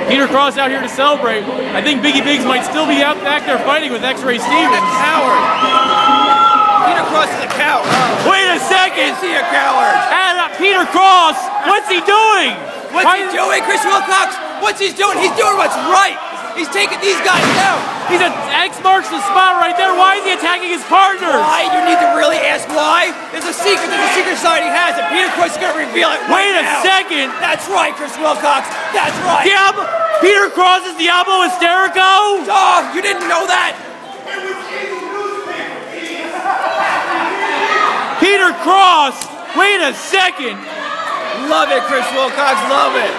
Peter Cross out here to celebrate. I think Biggie Biggs might still be out back there fighting with X-Ray Stevens. Coward. Peter Cross is a coward. Wait a second. Is he a coward? And Peter Cross, what's he doing? What's he doing, Chris Wilcox? What's he doing? He's doing what's right. He's taking these guys down. He's X marks the spot right there. Why is he attacking his partners? Why? You need to really ask why. There's a secret that the Secret Society has, and Peter Cross is going to reveal it right now. Wait a second. That's right, Chris Wilcox. That's right. Peter Cross is Diablo Hysterico? Dog, you didn't know that? Peter Cross, wait a second. Love it, Chris Wilcox, love it.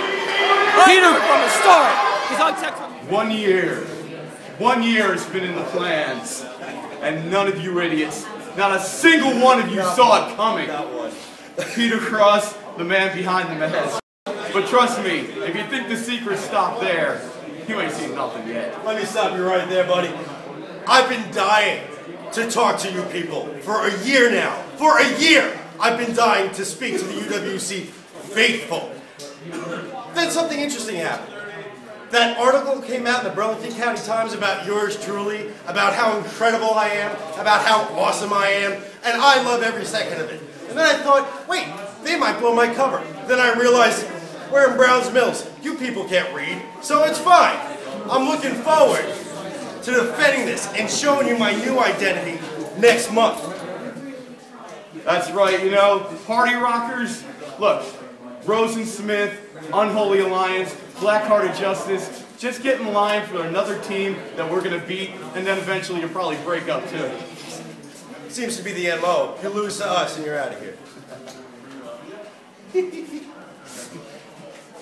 Peter from the start. He's on text. 1 year. 1 year has been in the plans, and none of you idiots, not a single one of you saw it coming. Peter Cross, the man behind the mask. But trust me, if you think the secret stopped there, you ain't seen nothing yet. Let me stop you right there, buddy. I've been dying to talk to you people for a year now. For a year, I've been dying to speak to the UWC faithful. Then something interesting happened. That article came out in the Burlington County Times about yours truly, about how incredible I am, about how awesome I am, and I love every second of it. And then I thought, wait, they might blow my cover. Then I realized, we're in Browns Mills. You people can't read, so it's fine. I'm looking forward to defending this and showing you my new identity next month. That's right, you know, party rockers, look, Rosen Smith, Unholy Alliance, Black-Hearted Justice, just get in line for another team that we're going to beat, and then eventually you'll probably break up too. Seems to be the MO. You lose to us and you're out of here.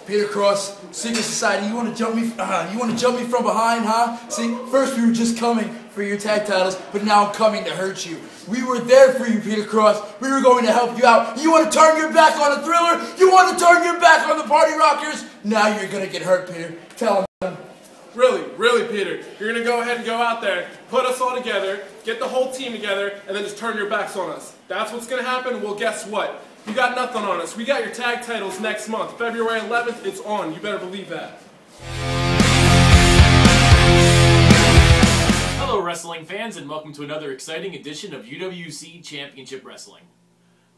Peter Cross, Secret Society, you want to jump me? You want to jump me from behind, huh? See, first we were just coming for your tag titles, but now I'm coming to hurt you. We were there for you, Peter Cross. We were going to help you out. You want to turn your back on the Thriller? You want to turn your back on the Party Rockers? Now you're gonna get hurt, Peter. Tell him. Really, Peter, you're gonna go ahead and go out there, put us all together, get the whole team together, and then just turn your backs on us. That's what's gonna happen. Well, guess what? You got nothing on us. We got your tag titles next month. February 11th, it's on. You better believe that. Hello, wrestling fans, and welcome to another exciting edition of UWC Championship Wrestling.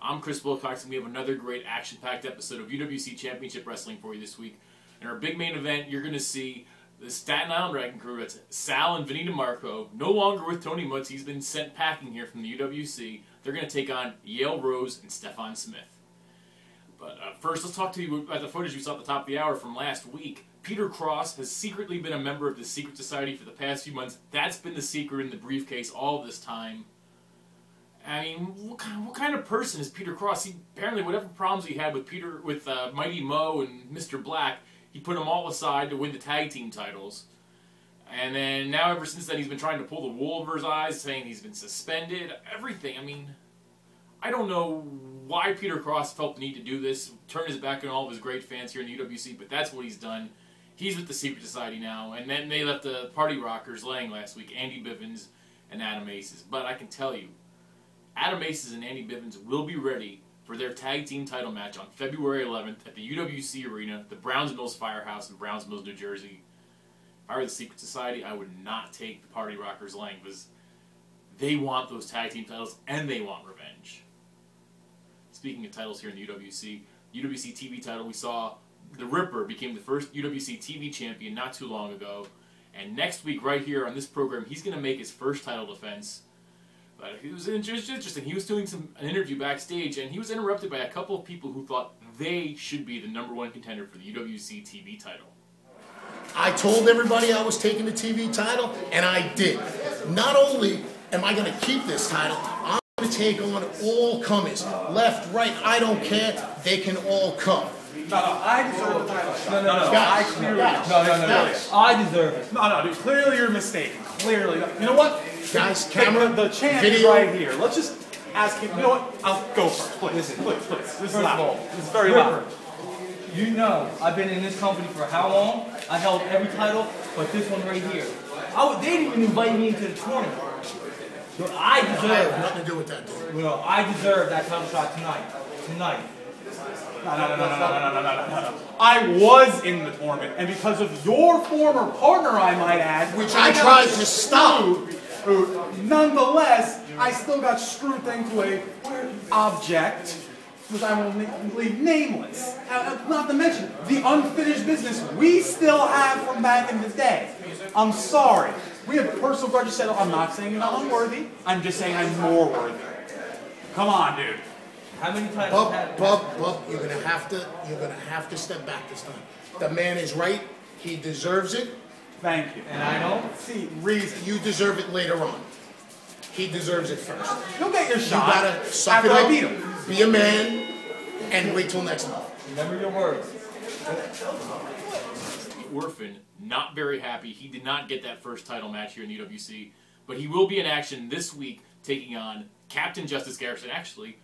I'm Chris Wilcox, and we have another great action-packed episode of UWC Championship Wrestling for you this week. In our big main event, you're going to see the Staten Island Wrecking Crew. It's Sal and Vinny DeMarco, no longer with Tony Mutz. He's been sent packing here from the UWC. They're going to take on Jael Rose and Stephon Smith. But first, let's talk to you about the footage we saw at the top of the hour from last week. Peter Cross has secretly been a member of the Secret Society for the past few months. That's been the secret in the briefcase all this time. I mean, what kind of person is Peter Cross? Apparently, whatever problems he had with Mighty Mo and Mr. Black, he put them all aside to win the tag team titles. And then now, ever since then, he's been trying to pull the wool over his eyes, saying he's been suspended, everything. I mean, I don't know why Peter Cross felt the need to do this, turn his back on all of his great fans here in the UWC, but that's what he's done. He's with the Secret Society now, and then they left the Party Rockers laying last week, Andy Bivens and Adam Aces. But I can tell you, Adam Aces and Andy Bivens will be ready for their tag team title match on February 11th at the UWC Arena, the Browns Mills Firehouse in Browns Mills, New Jersey. If I were the Secret Society, I would not take the Party Rockers laying because they want those tag team titles and they want revenge. Speaking of titles here in the UWC TV title, we saw the Ripper became the first UWC TV champion not too long ago. And next week, right here on this program, he's going to make his first title defense. But it was interesting. He was doing an interview backstage, and he was interrupted by a couple of people who thought they should be the #1 contender for the UWC TV title. I told everybody I was taking the TV title, and I did. Not only am I going to keep this title, I'm going to take on all comers. Left, right, I don't care. They can all come. No, I deserve the title. No. Guys, I clearly. guys. I deserve it. No, dude. Clearly you're mistaken. Clearly. You know what? Guys, camera, the champ video. is right here. Let's just ask him. You know what? I'll go first, please. Please. This is loud. This is very loud. You know, I've been in this company for how long? I held every title, but this one right here. They didn't even invite me into the tournament. So I deserve. I have nothing to do with that, dude. I deserve that title shot tonight. No. I was in the tournament, and because of your former partner, I might add, which I tried to stop. Nonetheless, I still got screwed into a object, which I will leave nameless. Not to mention the unfinished business we still have from back in the day. I'm sorry. We have personal grudges settled. I'm not saying you're not unworthy. I'm just saying I'm more worthy. Come on, dude. How many titles? Bub, you're gonna have to step back this time. The man is right. He deserves it. Thank you. And I don't see reason. You deserve it later on. He deserves it first. You'll get your shot. You gotta suck it after up. I beat him. Be a man, and wait till next month. Remember your words. Orphan, not very happy. He did not get that first title match here in the UWC, but he will be in action this week taking on Captain Justice Garrison. Actually,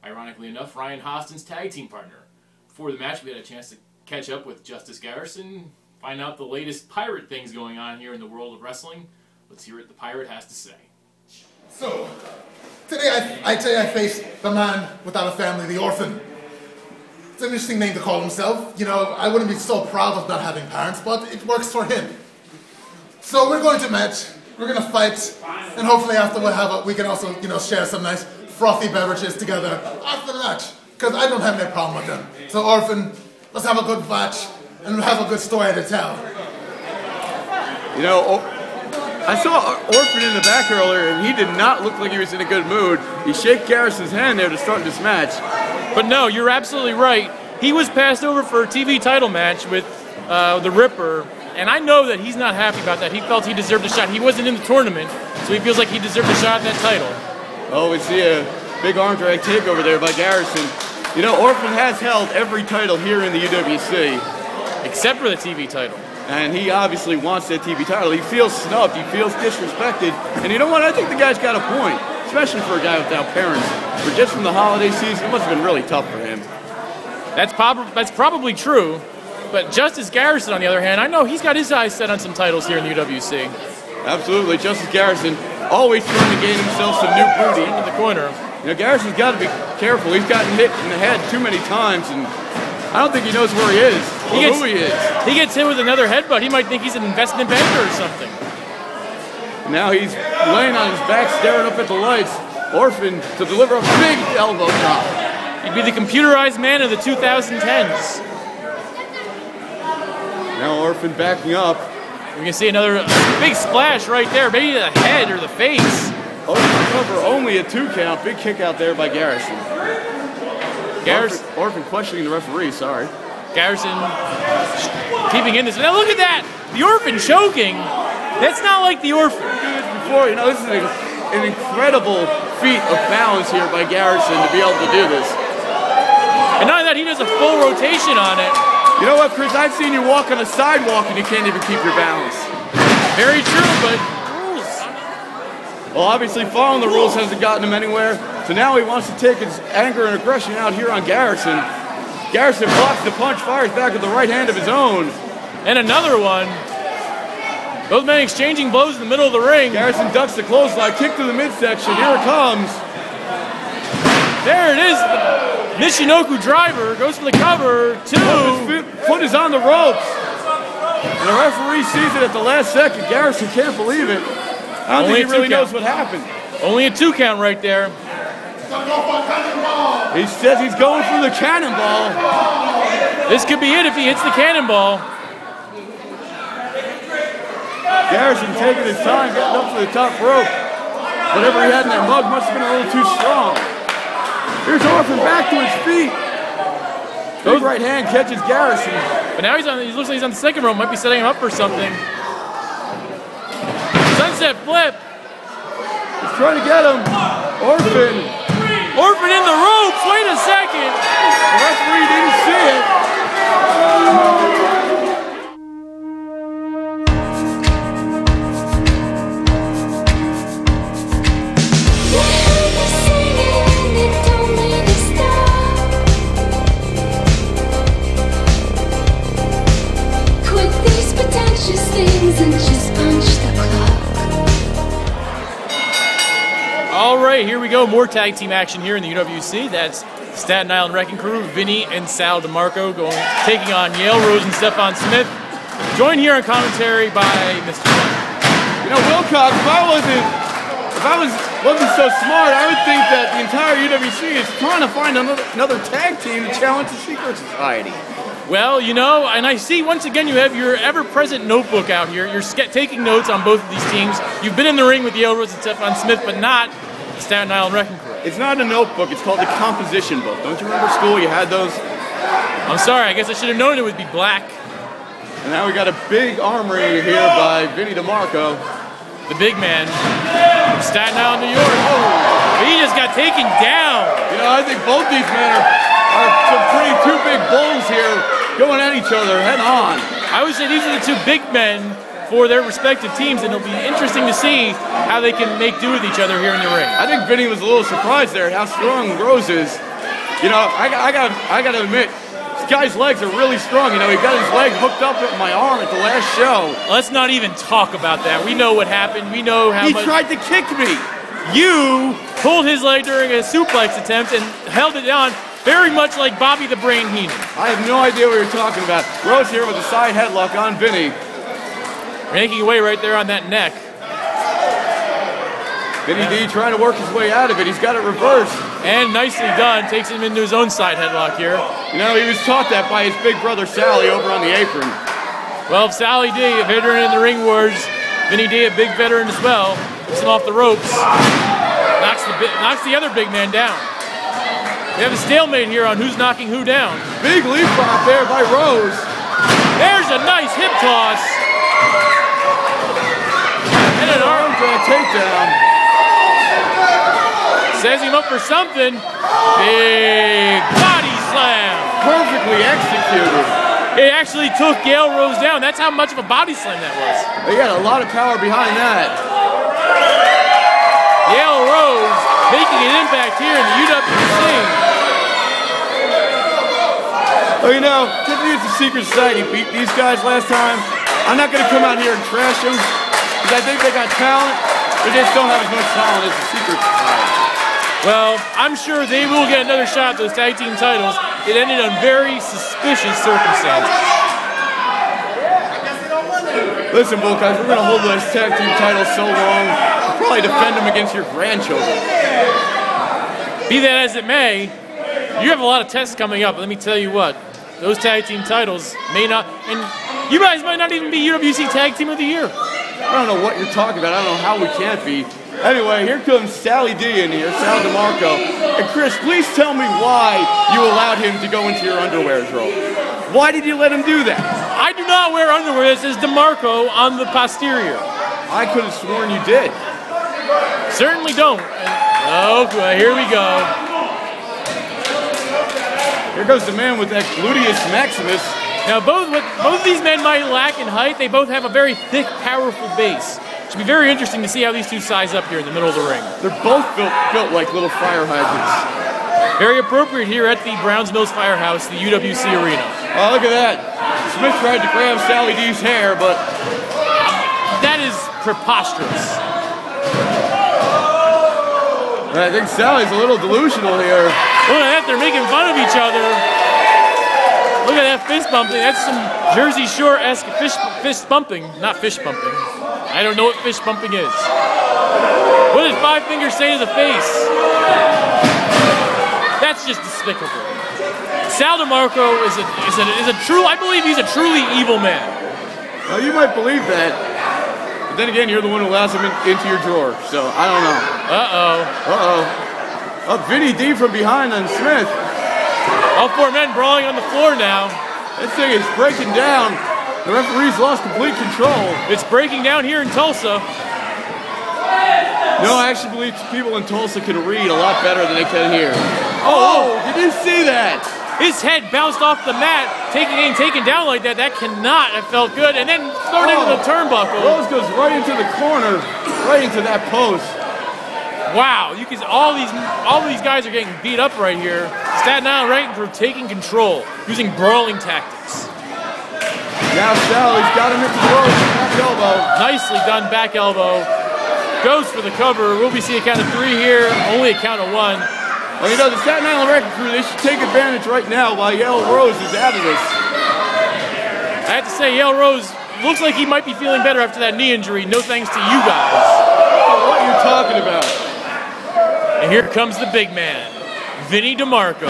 ironically enough, Ryan Hostin's tag team partner. Before the match, we had a chance to catch up with Justice Garrison, find out the latest pirate things going on here in the world of wrestling. Let's hear what the pirate has to say. So, today I tell you I faced the man without a family, the orphan. It's an interesting name to call himself. You know, I wouldn't be so proud of not having parents, but it works for him. So we're going to match, we're going to fight, and hopefully after we can also, share some nice frothy beverages together after the match, because I don't have any problem with them. So Orphan, let's have a good match, and have a good story to tell. I saw Orphan in the back earlier, and he did not look like he was in a good mood. He shook Garrison's hand there to start this match. But no, you're absolutely right. He was passed over for a TV title match with the Ripper, and I know that he's not happy about that. He felt he deserved a shot. He wasn't in the tournament, so he feels like he deserved a shot at that title. Oh, we see a big arm drag takeover there by Garrison. Orphan has held every title here in the UWC. Except for the TV title. And he obviously wants that TV title. He feels snubbed, he feels disrespected. And you know what? I think the guy's got a point, especially for a guy without parents. But just from the holiday season, it must have been really tough for him. That's probably true. But Justice Garrison, on the other hand, I know he's got his eyes set on some titles here in the UWC. Absolutely. Justice Garrison always trying to gain himself some new booty. Into the corner. Garrison's got to be careful. He's gotten hit in the head too many times, and I don't think he knows where he is or who he is. He gets hit with another headbutt. He might think he's an investment banker or something. Now he's laying on his back, staring up at the lights. Orphan to deliver a big elbow drop. He'd be the computerized man of the 2010s. Now Orphan backing up. We can see another big splash right there, maybe the head or the face. Over only a 2 count. Big kick out there by Garrison. Orphan questioning the referee, sorry. Garrison keeping in this. Now look at that! The Orphan choking. That's not like the Orphan. Before, this is an incredible feat of balance here by Garrison to be able to do this. And not only that, he does a full rotation on it. You know what, Chris? I've seen you walk on a sidewalk and you can't even keep your balance. Very true, but rules. Well, obviously following the rules hasn't gotten him anywhere. So now he wants to take his anger and aggression out here on Garrison. Garrison blocks the punch, fires back with the right hand of his own. And another one. Both men exchanging blows in the middle of the ring. Garrison ducks the clothesline, kick to the midsection. Here it comes. There it is. The Michinoku driver goes for the cover. 2. His foot is on the ropes. And the referee sees it at the last second. Garrison can't believe it. I don't think he really knows what happened. Only a 2 count right there. He says he's going for the cannonball. This could be it if he hits the cannonball. Garrison taking his time, getting up to the top rope. Whatever he had in that mug must have been a little too strong. Here's Orphan back to his feet. Big right hand catches Garrison. But now he looks like he's on the second rope. Might be setting him up for something. Sunset flip. He's trying to get him. Orphan in the ropes. Wait a second. The referee didn't see it. All right, here we go. More tag team action here in the UWC. That's Staten Island Wrecking Crew, Vinny and Sal DeMarco taking on Jael, Rose, and Stephon Smith. Joined here on commentary by Mr. You know, Wilcox, if I wasn't so smart, I would think that the entire UWC is trying to find another tag team to challenge the Secret Society. Well, you know, and I see once again you have your ever-present notebook out here. You're taking notes on both of these teams. You've been in the ring with Jael, Rose, and Stephon Smith, but not Staten Island Wrecking Crew. It's not a notebook, it's called a composition book. Don't you remember school, you had those? I'm sorry, I guess I should have known it would be black. And now we got a big armory here by Vinny DeMarco. The big man from Staten Island, New York. Oh, he just got taken down. You know, I think both these men are some two big bulls here going at each other head on. I would say these are the two big men for their respective teams, and it'll be interesting to see how they can make do with each other here in the ring. I think Vinny was a little surprised there at how strong Rose is. You know, I got to admit, this guy's legs are really strong. You know, he got his leg hooked up with my arm at the last show. Let's not even talk about that. We know what happened. We know how he tried to kick me. You pulled his leg during a suplex attempt and held it down very much like Bobby the Brain Heenan. I have no idea what you're talking about. Rose here with a side headlock on Vinny. Making away right there on that neck. Vinny D trying to work his way out of it. He's got it reversed. And nicely done. Takes him into his own side headlock here. You know, he was taught that by his big brother Sally over on the apron. Well, Sally D, a veteran in the ring wars. Vinny D, a big veteran as well. Gets him off the ropes. Knocks the other big man down. We have a stalemate here on who's knocking who down. Big leap drop there by Rose. There's a nice hip toss. And an arm drag takedown. Sets him up for something. Big body slam. Perfectly executed. It actually took Jael, Rose down. That's how much of a body slam that was. He got a lot of power behind that. Jael, Rose making an impact here in the UWC. Oh, you know, just because the Secret Society beat these guys last time, I'm not going to come out here and trash them, because I think they got talent. They just don't have as much talent as the Secret Society. Well, I'm sure they will get another shot at those tag team titles. It ended on very suspicious circumstances. Listen, Volkov, we're going to hold those tag team titles so long, we'll probably defend them against your grandchildren. Be that as it may, you have a lot of tests coming up. Let me tell you what, those tag team titles may not, and you guys might not even be UWC Tag Team of the Year. I don't know what you're talking about. I don't know how we can't be. Anyway, here comes Sally D in here, Sal DeMarco. And Chris, please tell me why you allowed him to go into your underwear drawer. Why did you let him do that? I do not wear underwear that says DeMarco on the posterior. I could have sworn you did. Certainly don't. Oh, here we go. Here goes the man with that gluteus maximus. Now, both of these men might lack in height. They both have a very thick, powerful base. It should be very interesting to see how these two size up here in the middle of the ring. They're both built like little fire hydrants. Very appropriate here at the Browns Mills Firehouse, the UWC Arena. Oh, look at that. Smith tried to grab Sally D's hair, but that is preposterous. I think Sally's a little delusional here. Look at that, they're making fun of each other. Look at that fist bumping. That's some Jersey Shore-esque fist bumping. Not fish bumping. I don't know what fish bumping is. What did Five Fingers say to the face? That's just despicable. Sal DeMarco is a true, I believe he's a truly evil man. Well, you might believe that. But then again, you're the one who allows him into your drawer, so I don't know. Oh, Vinny D from behind on Smith. All four men brawling on the floor now. This thing is breaking down. The referee's lost complete control. It's breaking down here in Tulsa. No, I actually believe people in Tulsa can read a lot better than they can here. Oh, did you see that? His head bounced off the mat, getting taken down like that. That cannot have felt good. And then thrown into the turnbuckle. Rose goes right into the corner, right into that post. Wow, you can all these guys are getting beat up right here. Staten Island Wrecking Crew taking control, using brawling tactics. Now Sally's got him into the ropes, back elbow. Nicely done, back elbow. Goes for the cover. Will we see a count of three here? Only a count of one. Well, you know, the Staten Island Wrecking Crew, they should take advantage right now while Jael Rose is out of this. I have to say, Jael Rose looks like he might be feeling better after that knee injury. No thanks to you guys. What are you talking about? And here comes the big man, Vinny DeMarco.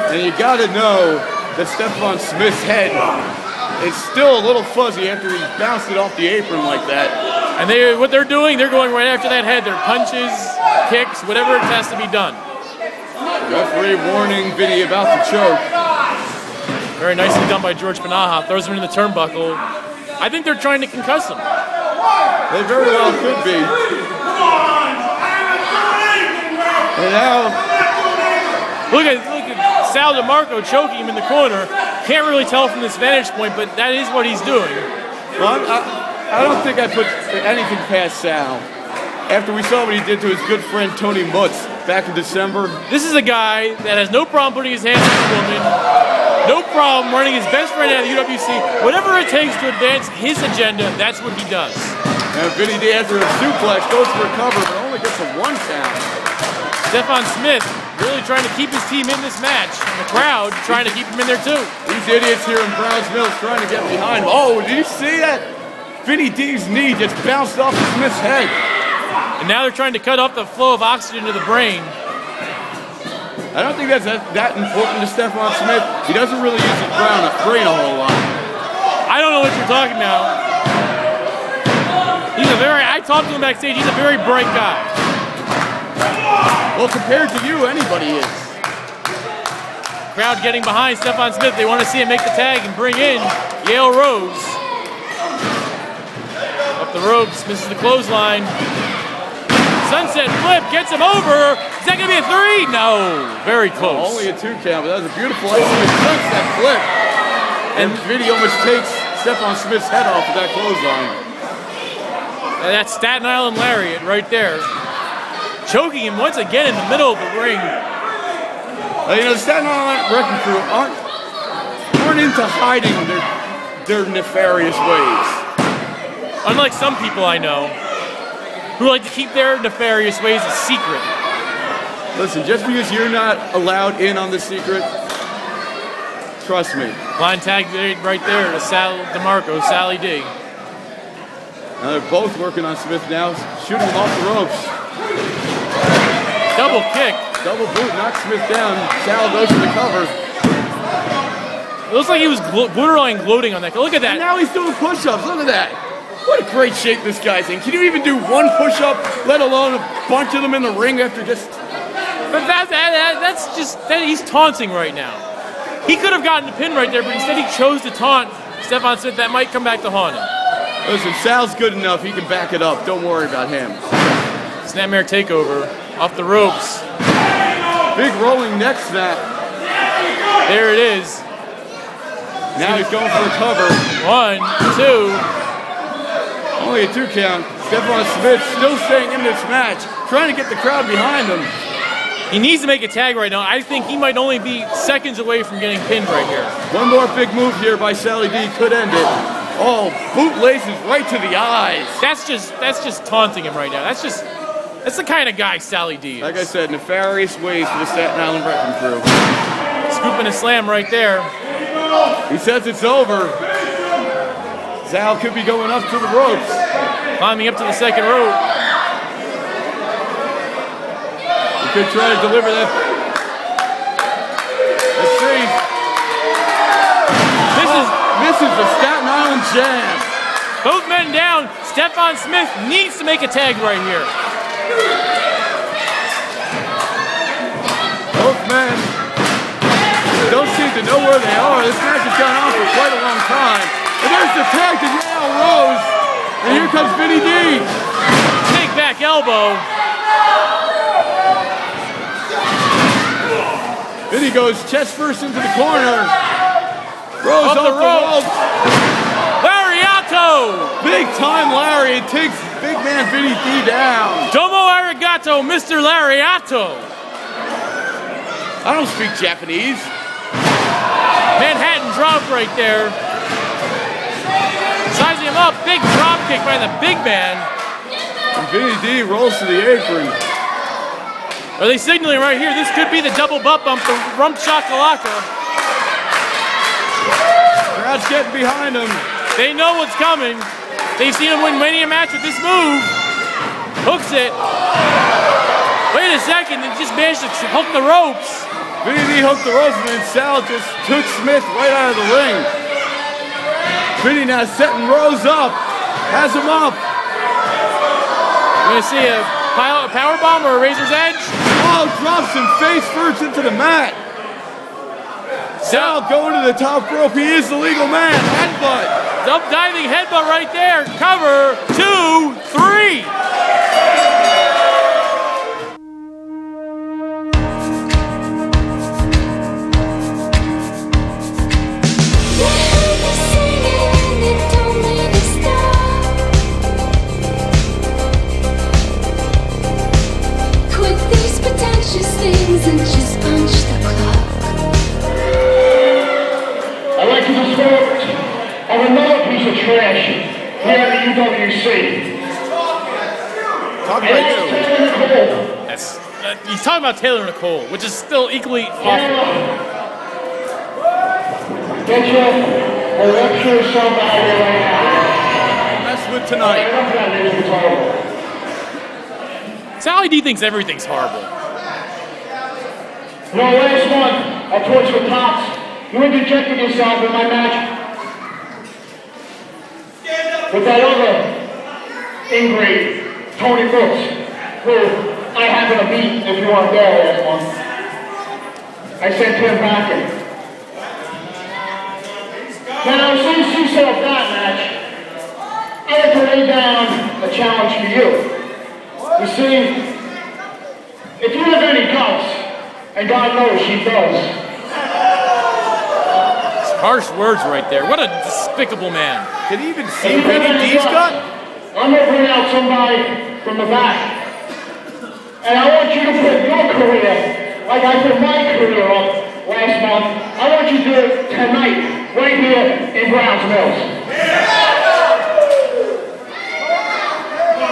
And you gotta know that Stephon Smith's head is still a little fuzzy after he bounced it off the apron like that. And what they're doing, they're going right after that head. They're punches, kicks, whatever it has to be done. Referee warning Vinny about the choke. Very nicely done by George Panaha. Throws him in the turnbuckle. I think they're trying to concuss him. They very well could be. And now, look at Sal DeMarco choking him in the corner. Can't really tell from this vantage point, but that is what he's doing. Well, I don't think I put anything past Sal. After we saw what he did to his good friend Tony Mutz back in December. This is a guy that has no problem putting his hands on a woman, no problem running his best friend out of the UWC. Whatever it takes to advance his agenda, that's what he does. And Vinny D, after a suplex, goes for a cover, but only gets a 1 count. Stephon Smith really trying to keep his team in this match. And the crowd trying to keep him in there too. These idiots here in Browns Mills trying to get behind him. Oh, did you see that? Vinny D's knee just bounced off of Smith's head. And now they're trying to cut off the flow of oxygen to the brain. I don't think that's that important to Stephon Smith. He doesn't really use his brain a whole lot. I don't know what you're talking about. I talked to him backstage, he's a very bright guy. Well, compared to you, anybody is. Crowd getting behind Stephon Smith. They want to see him make the tag and bring in Jael Rose. Up the ropes, misses the clothesline. Sunset flip, gets him over. Is that going to be a 3? No, very close. Oh, only a 2 count, but that was a beautiful sunset flip. And Vinny almost takes Stephon Smith's head off of that clothesline. And that's Staten Island Lariat right there. Choking him once again in the middle of the ring. You know, the Staten Island Wrecking Crew aren't into hiding their nefarious ways. Unlike some people I know, who like to keep their nefarious ways a secret. Listen, just because you're not allowed in on the secret, trust me. Line tag right there to Sal DeMarco, Sally D. Now they're both working on Smith now, shooting him off the ropes. Double kick. Double boot, knocks Smith down. Sal goes for the cover. It looks like he was borderline gloating on that. Look at that. And now he's doing push-ups. Look at that. What a great shape this guy's in. Can you even do 1 push-up, let alone a bunch of them in the ring after just... But that's just... he's taunting right now. He could have gotten the pin right there, but instead he chose to taunt Stephon Smith. That might come back to haunt him. Listen, Sal's good enough. He can back it up. Don't worry about him. Snapmare takeover. Off the ropes. Big rolling neck snap. There it is. Now he's going for a cover. 1, 2. Only a 2 count. Stephon Smith still staying in this match, trying to get the crowd behind him. He needs to make a tag right now. I think he might only be seconds away from getting pinned right here. One more big move here by Sally D could end it. Oh, bootlaces right to the eyes. That's just taunting him right now. That's the kind of guy Sally D is. Like I said, nefarious ways for the Staten Island Wrecking Crew. Scooping a slam right there. He says it's over. Sal could be going up to the ropes. Climbing up to the second rope. He could try to deliver that. Let's see. This is the Staten Island Jam. Both men down. Stephon Smith needs to make a tag right here. Both men don't seem to know where they are. This match has gone on for quite a long time. And there's the tag to Jael Rose. And here comes Vinny D. Big back elbow. Vinny goes chest first into the corner. Rose off the rope. Lariato. Big time Larry. It takes big man Vinny D down. Domo arigato, Mr. Lariato. I don't speak Japanese. Manhattan drop right there. Sizing him up. Big drop kick by the big man. And Vinny D rolls to the apron. Are they signaling right here? This could be the double butt bump, the rump shakalaka. Crowd's getting behind him. They know what's coming. They've seen him win many a match with this move. Hooks it. Wait a second, they just managed to hook the ropes. Vinny hooked the ropes, and then Sal just took Smith right out of the ring. Vinny now setting Rose up. Has him up. We're going to see a power bomb or a razor's edge. Oh, drops him face first into the mat. Sal going to the top rope. He is the legal man. Headbutt. Up diving headbutt right there. Cover. 2, 3. And just punch the clock. I'd like to dispose of another piece of trash here at the UWC. Talk about Taylor Nicole. He's talking about Taylor Nicole, which is still equally awful. Get your lecture yourself out of here right now. Mess with tonight. Sally D thinks everything's horrible. You know, last month at Torch for Tots, you interjected yourself in my match with that other ingrate, Tony Brooks, who I happened to beat if you weren't there last month. I sent him packing. Now, since you set up that match, I had to lay down a challenge for you. You see, if you have any guts, and God knows she does. Harsh words right there. What a despicable man. Can he even see Vinny D's gut? I'm gonna bring out somebody from the back. And I want you to put your career, like I put my career up last month, I want you to do it tonight, right here in Browns Mills.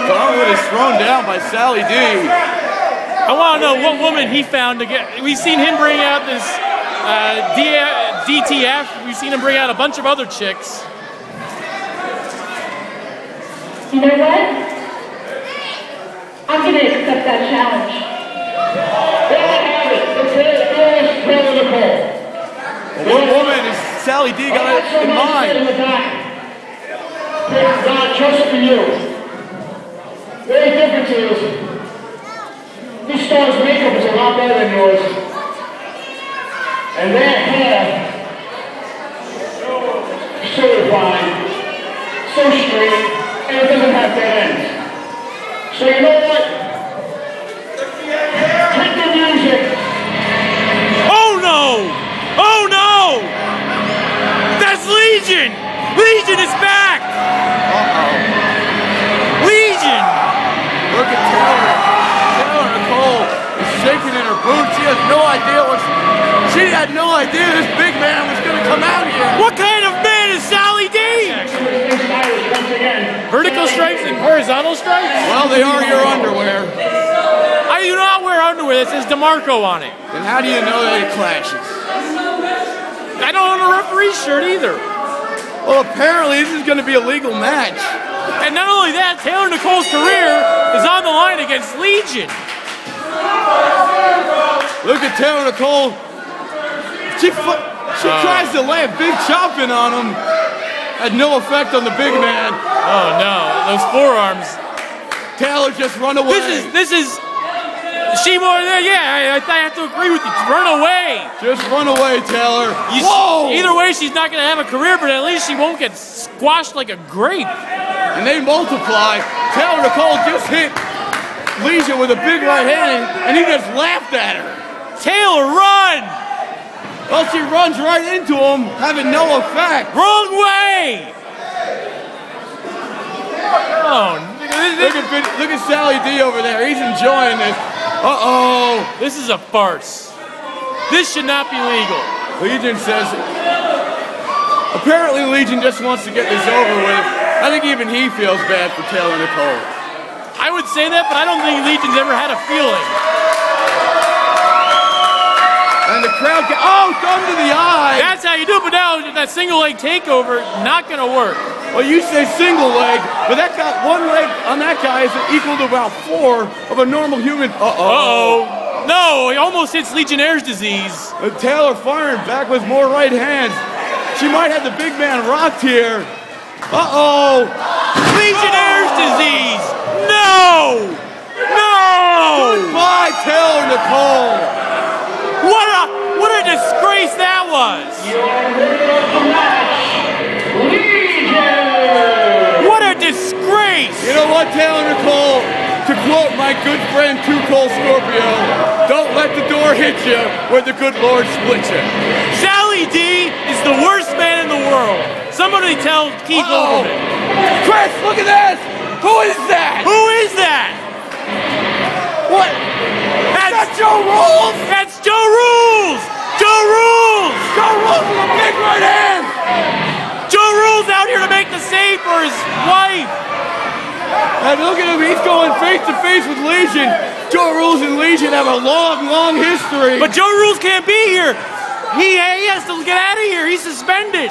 Gauntlet is thrown down by Sally D. I want to know what woman he found to get. We've seen him bring out this DTF. We've seen him bring out a bunch of other chicks. You know what? I'm going to accept that challenge. There I have it. It's Taylor Nicole. What woman is Sally D got in mind? It's not just for you. The only difference is, this star's makeup is a lot better than yours. And their hair, so refined, so straight, and it doesn't have dead ends. So you know what? Take the music. Oh no! Oh no! That's Legion! Legion is back! Uh-oh. Legion! Look at Taylor. Taylor Nicole is shaking in her boots. She has no idea she had no idea this big man was going to come out here. What kind of man is Sally D? Vertical stripes and horizontal stripes? Well, they are your underwear. I do not wear underwear that says DeMarco on it. Then how do you know that it clashes? I don't own a referee's shirt either. Well, apparently this is going to be a legal match. And not only that, Taylor Nicole's career is on the line against Legion. Look at Taylor Nicole. She tries to lay a big chop in on him. Had no effect on the big man. Oh no, those forearms. Taylor just run away. This is she more than yeah, I have to agree with you. Run away. Just run away, Taylor. Whoa! Either way, she's not going to have a career, but at least she won't get squashed like a grape. And they multiply. Taylor Nicole just hit Legion with a big right hand, and he just laughed at her. Taylor, run! Well, she runs right into him, having no effect. Wrong way! Oh, look at Sally D over there. He's enjoying this. Uh-oh. This is a farce. This should not be legal. Legion says... Apparently Legion just wants to get this over with. I think even he feels bad for Taylor Nicole. I would say that, but I don't think Legion's ever had a feeling. And the crowd get, oh, thumb to the eye. That's how you do it, but now that single leg takeover, not gonna work. Well, you say single leg, but that got one leg on that guy is equal to about 4 of a normal human. Uh-oh. No, he almost hits Legionnaire's disease. Taylor firing back with more right hands. She might have the big man rocked here. Uh-oh. Legionnaire's disease. No. No. Goodbye, Taylor Nicole. What a disgrace that was! What a disgrace! You know what, Taylor Nicole? To quote my good friend Too Cold Scorpio, don't let the door hit you where the good Lord splits you. Sally D is the worst man in the world. Somebody tell Keith Olbermann. Chris, look at this! Who is that? Who is that? What? That's Joe Rules! That's Joe Rules! Joe Rules! Joe Rules with a big right hand! Joe Rules out here to make the save for his wife! And look at him, he's going face to face with Legion. Joe Rules and Legion have a long, long history. But Joe Rules can't be here. He has to get out of here. He's suspended.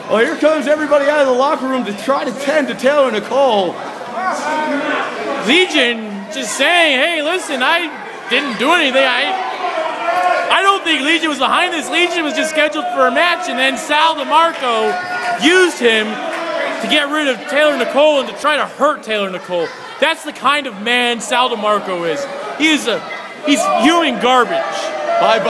Well, here comes everybody out of the locker room to try to tend to Taylor Nicole. Legion just saying, hey, listen, I didn't do anything. I don't think Legion was behind this. Legion was just scheduled for a match, and then Sal DeMarco used him to get rid of Taylor Nicole and to try to hurt Taylor Nicole. That's the kind of man Sal DeMarco is. He's spewing garbage. Bye-bye.